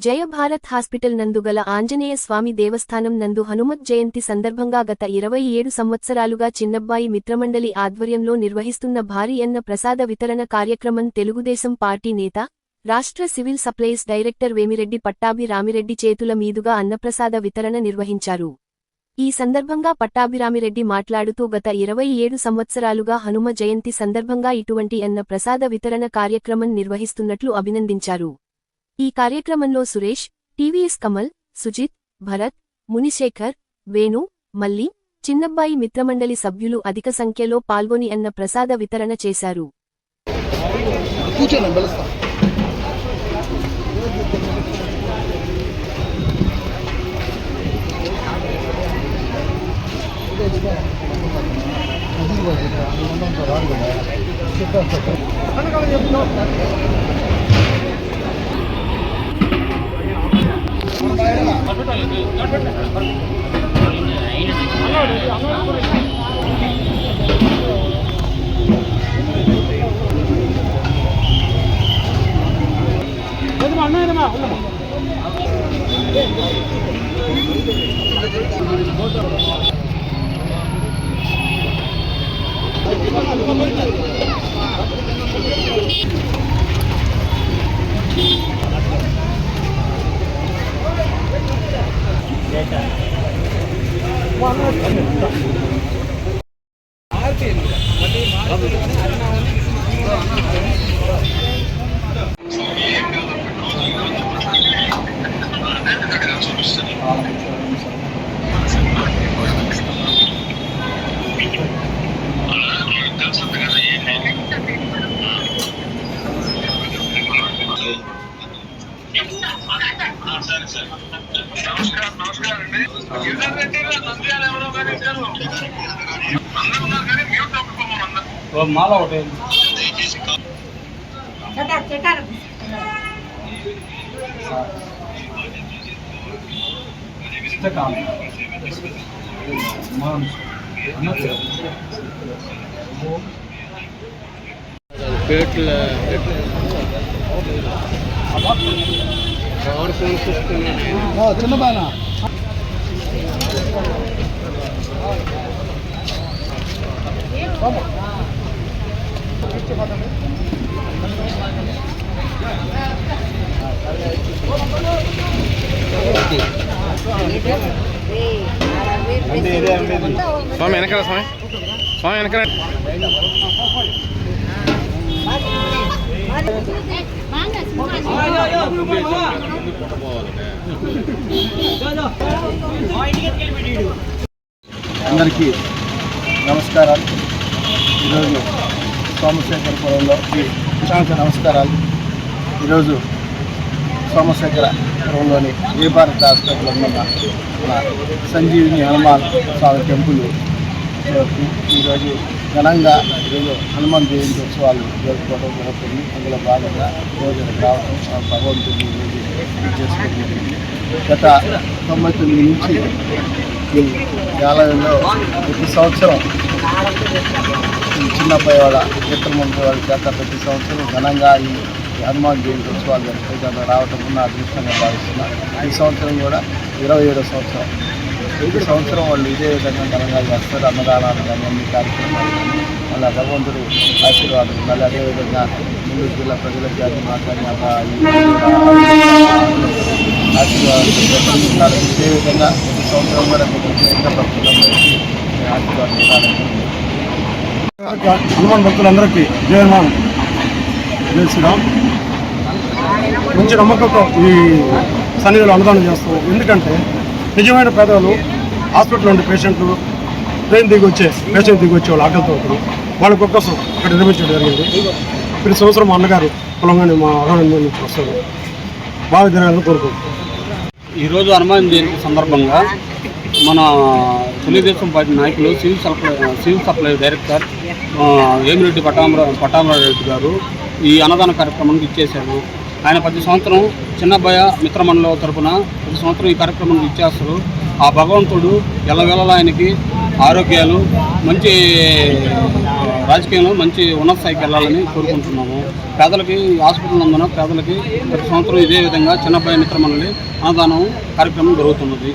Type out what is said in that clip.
జయ Bharat hospital నందు గల ఆంజనేయ స్వామి దేవస్థానం నందు హనుమత్ జయంతి సందర్భంగా గత 27 సంవత్సరాలుగా చిన్నబ్బాయి మిత్రమండలి ఆధ్వర్యంలో నిర్వహిస్తున్న భారీ అన్న ప్రసాద వితరణ కార్యక్రమం తెలుగుదేశం పార్టీ నేత, రాష్ట్ర civil supplies director Vemireddy Pattabhirami Reddy చేతుల మీదుగా అన్నప్రసాద వితరణ నిర్వహించారు. ఈ సందర్భంగా పట్టాభిరామిరెడ్డి మాట్లాడుతూ గత 27 సంవత్సరాలుగా హనుమ జయంతి సందర్భంగా ఇటువంటి అన్న ప్రసాద వితరణ కార్యక్రమం నిర్వహిస్తున్నట్లు అభినందించారు. ఈ కార్యక్రమంలో సురేష్, టీవీఎస్ కమల్, సుజిత్, భరత్, మునిశేఖర్, వేణు, మల్లి, చిన్నబ్బాయి మిత్రమండలి సభ్యులు అధిక సంఖ్యలో పాల్గొని అన్న ప్రసాద వితరణ చేశారు. మాల ఒకటి చిన్న బాగా స్వామి వెనకరా, స్వామి వెనకరా. అందరికీ నమస్కారాలు. ఈరోజు సోమశేఖరపురంలో నమస్కారాలు. ఈరోజు సోమశేఖరపురంలోని జయ భారత్ హాస్పిటల్ ఉన్న సంజీవిని హనుమాన్ స్వామి టెంపుల్ ఈరోజు ఘనంగా ఈరోజు హనుమాన్ జయంతి ఉత్సవాలు జరుపుకోవడం జరుగుతుంది. అందులో భాగంగా ఈరోజు రావడం భగవంతుడిని చేసుకోవడం జరిగింది. గత 99 నుంచి ఈ దేవాలయంలో ప్రతి సంవత్సరం చిన్నబ్బాయి వాళ్ళ మిత్రమండలి వాళ్ళ చేత ప్రతి సంవత్సరం ఘనంగా ఈ హనుమాన్ జయంతి ఉత్సవాలు జరుపుకోవడం రావటం ఉన్న అదృష్టంగా భావిస్తున్నారు. ఈ సంవత్సరం కూడా 27వ సంవత్సరం. ప్రతి సంవత్సరం వాళ్ళు ఇదే విధంగా ఘనంగా చేస్తారు. అన్నదానాలు కానీ అన్ని కార్యక్రమాలు కానీ మళ్ళీ భగవంతుడు ఆశీర్వాదం మళ్ళీ అదేవిధంగా ముందు జిల్లా ప్రజలకు కానీ మాట్లాడి ఆశీర్వాదాలు ఇదే విధంగా ప్రతి సంవత్సరం కూడా ఆశీర్వాదం. హనుమాన్ భక్తులందరికీ జయ హనుమాన్, జై శ్రీరామ్. మంచి నమ్మకంతో ఈ సన్నిధిలో అన్నదానం చేస్తాం. ఎందుకంటే నిజమైన పేదలు హాస్పిటల్ ఉండే పేషెంట్లు ట్రైన్ దిగి వచ్చే వాళ్ళు ఆకలితో ఉంటారు. వాళ్ళ కోసం ఇక్కడ నిర్మించడం జరిగింది. ప్రతి సంవత్సరం మా అన్నగారు పొలంగానే మా అహోరం నుంచి వస్తారు. బాగా జనాలను కోరుకుంటాం. ఈరోజు హనుమాన్ జయంతి సందర్భంగా మన తెలుగుదేశం పార్టీ నాయకులు civil supply director Vemireddy Pattabhirami Reddy గారు ఈ అన్నదాన కార్యక్రమానికి ఇచ్చేశారు. ఆయన ప్రతి సంవత్సరం చిన్నబ్బాయ మిత్రమండలి తరఫున ప్రతి సంవత్సరం ఈ కార్యక్రమానికి ఇచ్చేస్తారు. ఆ భగవంతుడు ఎల్లవేళలా ఆయనకి ఆరోగ్యాలు, మంచి రాజకీయంలో మంచి ఉన్నత స్థాయికి వెళ్ళాలని కోరుకుంటున్నాము. పేదలకి హాస్పిటల్ నందున పేదలకి ప్రతి సంవత్సరం ఇదే విధంగా చిన్నబ్బాయి మిత్రమండలి అన్నదానం కార్యక్రమం జరుగుతున్నది.